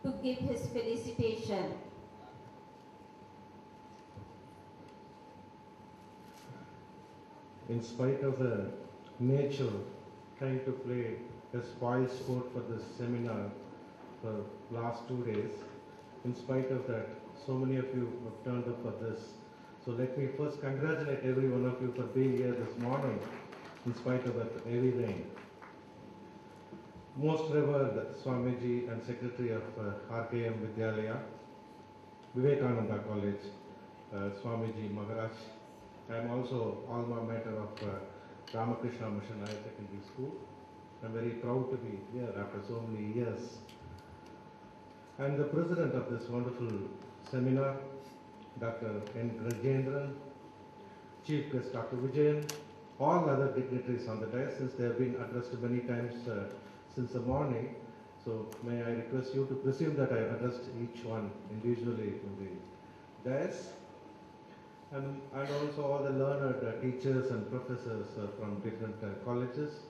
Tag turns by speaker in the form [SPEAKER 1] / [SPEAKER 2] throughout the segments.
[SPEAKER 1] to give his felicitation.
[SPEAKER 2] In spite of the nature trying to play a spoil sport for this seminar for last 2 days, in spite of that, so many of you have turned up for this. So let me first congratulate every one of you for being here this morning in spite of that heavy rain. Most revered Swamiji and Secretary of RKM Vidyalaya, Vivekananda College, Swamiji Maharaj. I am also alma mater of Ramakrishna Mission Higher Secondary School. I am very proud to be here after so many years. I am the president of this wonderful seminar, Dr. N. Rajendran, Chief Guest Dr. Vijayan, all other dignitaries on the dais, since they have been addressed many times since the morning. So may I request you to presume that I addressed each one individually in the dais. And also all the learned teachers and professors from different colleges,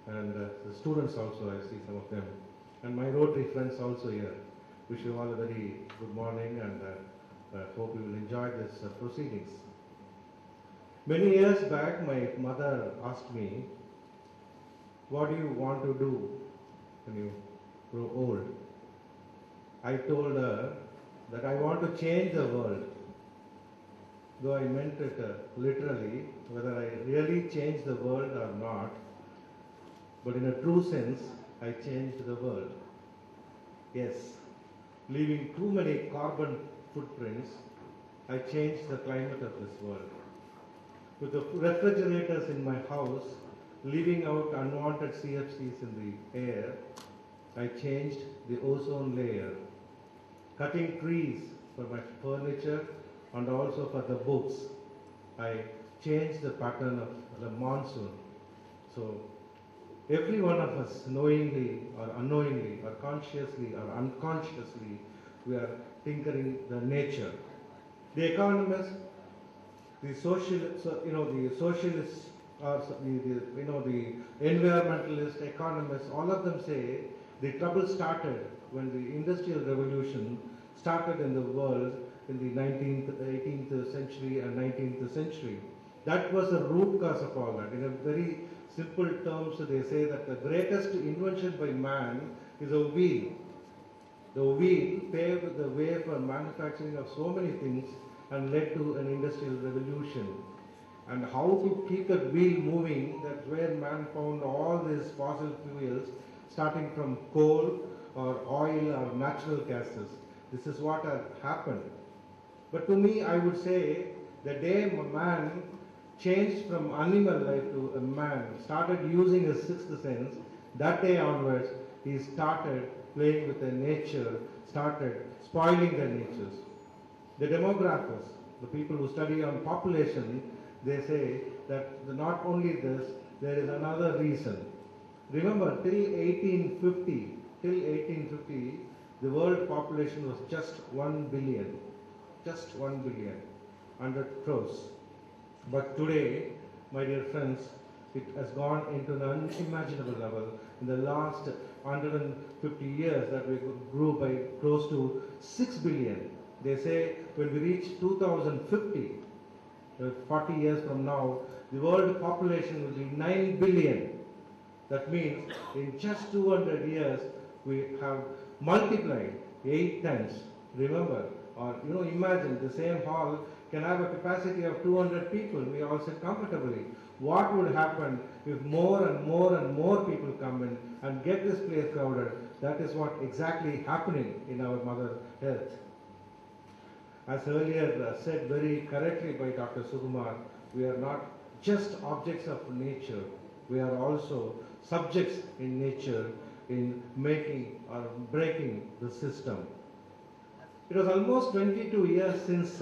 [SPEAKER 2] and the students also, I see some of them, and my Rotary friends also here. Wish you all a very good morning, and hope you will enjoy this proceedings. Many years back, my mother asked me, what do you want to do when you grow old? I told her that I want to change the world. Though I meant it literally, whether I really changed the world or not, but in a true sense, I changed the world. Yes, leaving too many carbon footprints, I changed the climate of this world. With the refrigerators in my house, leaving out unwanted CFCs in the air, I changed the ozone layer. Cutting trees for my furniture and also for the books, I changed the pattern of the monsoon. So every one of us, knowingly or unknowingly or consciously or unconsciously, we are tinkering the nature. The economists, the socialists, the socialists, or the environmentalist economists, all of them say the trouble started when the Industrial Revolution started in the world in the 19th, 18th century and 19th century. That was the root cause of all that. In a very simple terms, they say that the greatest invention by man is a wheel. The wheel paved the way for manufacturing of so many things and led to an industrial revolution. And how to keep that wheel moving, that's where man found all these fossil fuels, starting from coal or oil or natural gases. This is what had happened. But to me, I would say the day man changed from animal life to a man, started using his sixth sense, that day onwards, he started playing with the nature, started spoiling the natures. The demographers, the people who study on population, they say that not only this, there is another reason. Remember, till 1850, the world population was just 1 billion. Just 1 billion, 100 crores. But today, my dear friends, it has gone into an unimaginable level. In the last 150 years that we grew by close to 6 billion. They say when we reach 2050, 40 years from now, the world population will be 9 billion. That means in just 200 years, we have multiplied 8 times. Remember, or imagine the same hall can have a capacity of 200 people. We all sit comfortably. What would happen if more and more and more people come in and get this place crowded? That is what exactly happening in our Mother Earth. As earlier said very correctly by Dr. Sukumar, we are not just objects of nature. We are also subjects in nature in making or breaking the system. It was almost 22 years since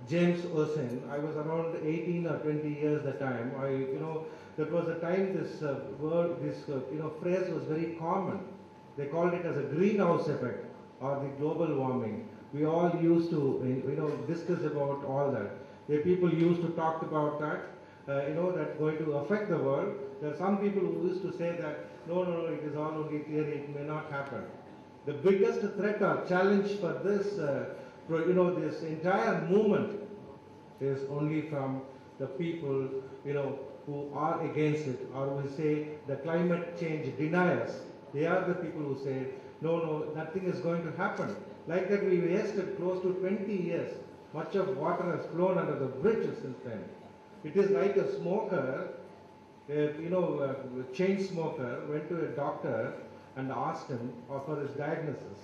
[SPEAKER 2] James Ozen. I was around 18 or 20 years at the time. That was the time this phrase was very common. They called it as a greenhouse effect or the global warming. We all used to discuss about all that. The people used to talk about that. That's going to affect the world. There are some people who used to say that no, it is all only theory. It may not happen. the biggest threat or challenge for this, this entire movement is only from the people, who are against it, or will say the climate change deniers. They are the people who say, no, nothing is going to happen. Like that, we wasted close to 20 years. Much of water has flown under the bridge since then. It is like a smoker, a chain smoker went to a doctor and asked him for his diagnosis.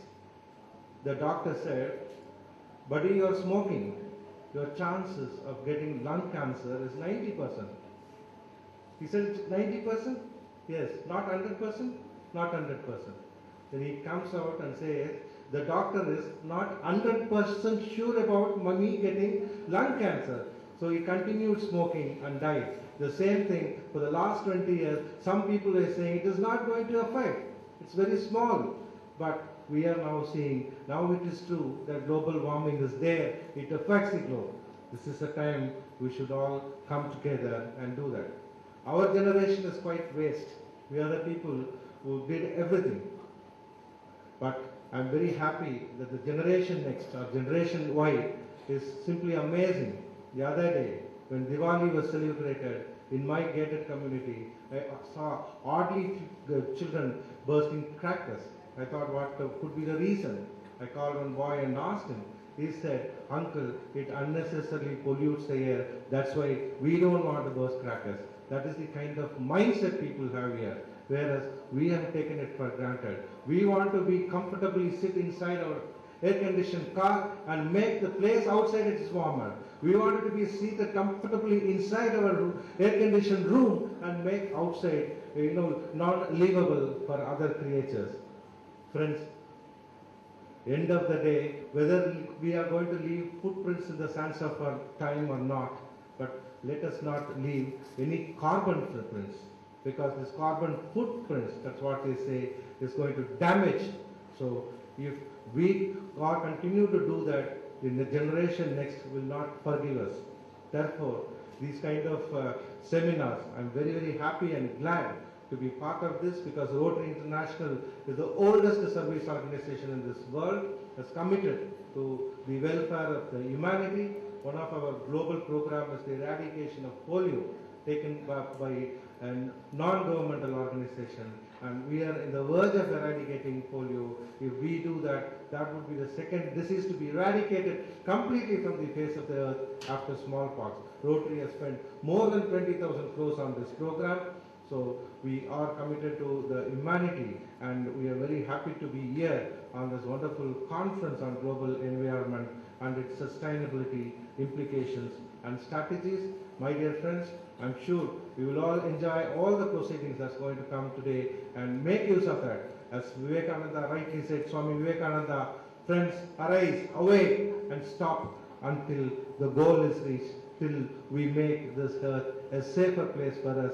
[SPEAKER 2] The doctor said, buddy, you're smoking. Your chances of getting lung cancer is 90%. He said, it's 90%? Yes. Not 100%? Not 100%. Then he comes out and says, the doctor is not 100% sure about me getting lung cancer. So he continued smoking and died. The same thing for the last 20 years, some people are saying it is not going to affect. It's very small. But we are now seeing, now it is true that global warming is there. It affects the globe. This is a time we should all come together and do that. Our generation is quite waste. We are the people who did everything. But I'm very happy that the generation next, or generation Y, is simply amazing. The other day, when Diwali was celebrated in my gated community, I saw oddly children bursting crackers. I thought, what could be the reason? I called one boy and asked him. He said, uncle, it unnecessarily pollutes the air. That's why we don't want to burst crackers. That is the kind of mindset people have here. Whereas we have taken it for granted. We want to be comfortably sit inside our air-conditioned car and make the place outside it is warmer. We wanted to be seated comfortably inside our air-conditioned room and make outside, non-livable for other creatures. Friends, end of the day, whether we are going to leave footprints in the sands of our time or not, but let us not leave any carbon footprints, because this carbon footprints, that's what they say, is going to damage. So if we continue to do that, then the generation next will not forgive us. Therefore, these kind of seminars, I'm very, very happy and glad to be part of this, because Rotary International is the oldest service organization in this world, has committed to the welfare of the humanity. One of our global programs is the eradication of polio, taken by a non-governmental organization, and we are in the verge of eradicating polio. If we do that, that would be the second disease to be eradicated completely from the face of the earth after smallpox. Rotary has spent more than 20,000 crores on this program. So we are committed to the humanity, and we are very happy to be here on this wonderful conference on global environment and its sustainability implications and strategies. My dear friends, I'm sure we will all enjoy all the proceedings that's going to come today and make use of that. As Vivekananda rightly said, Swami Vivekananda, friends, arise, awake, and stop until the goal is reached, till we make this earth a safer place for us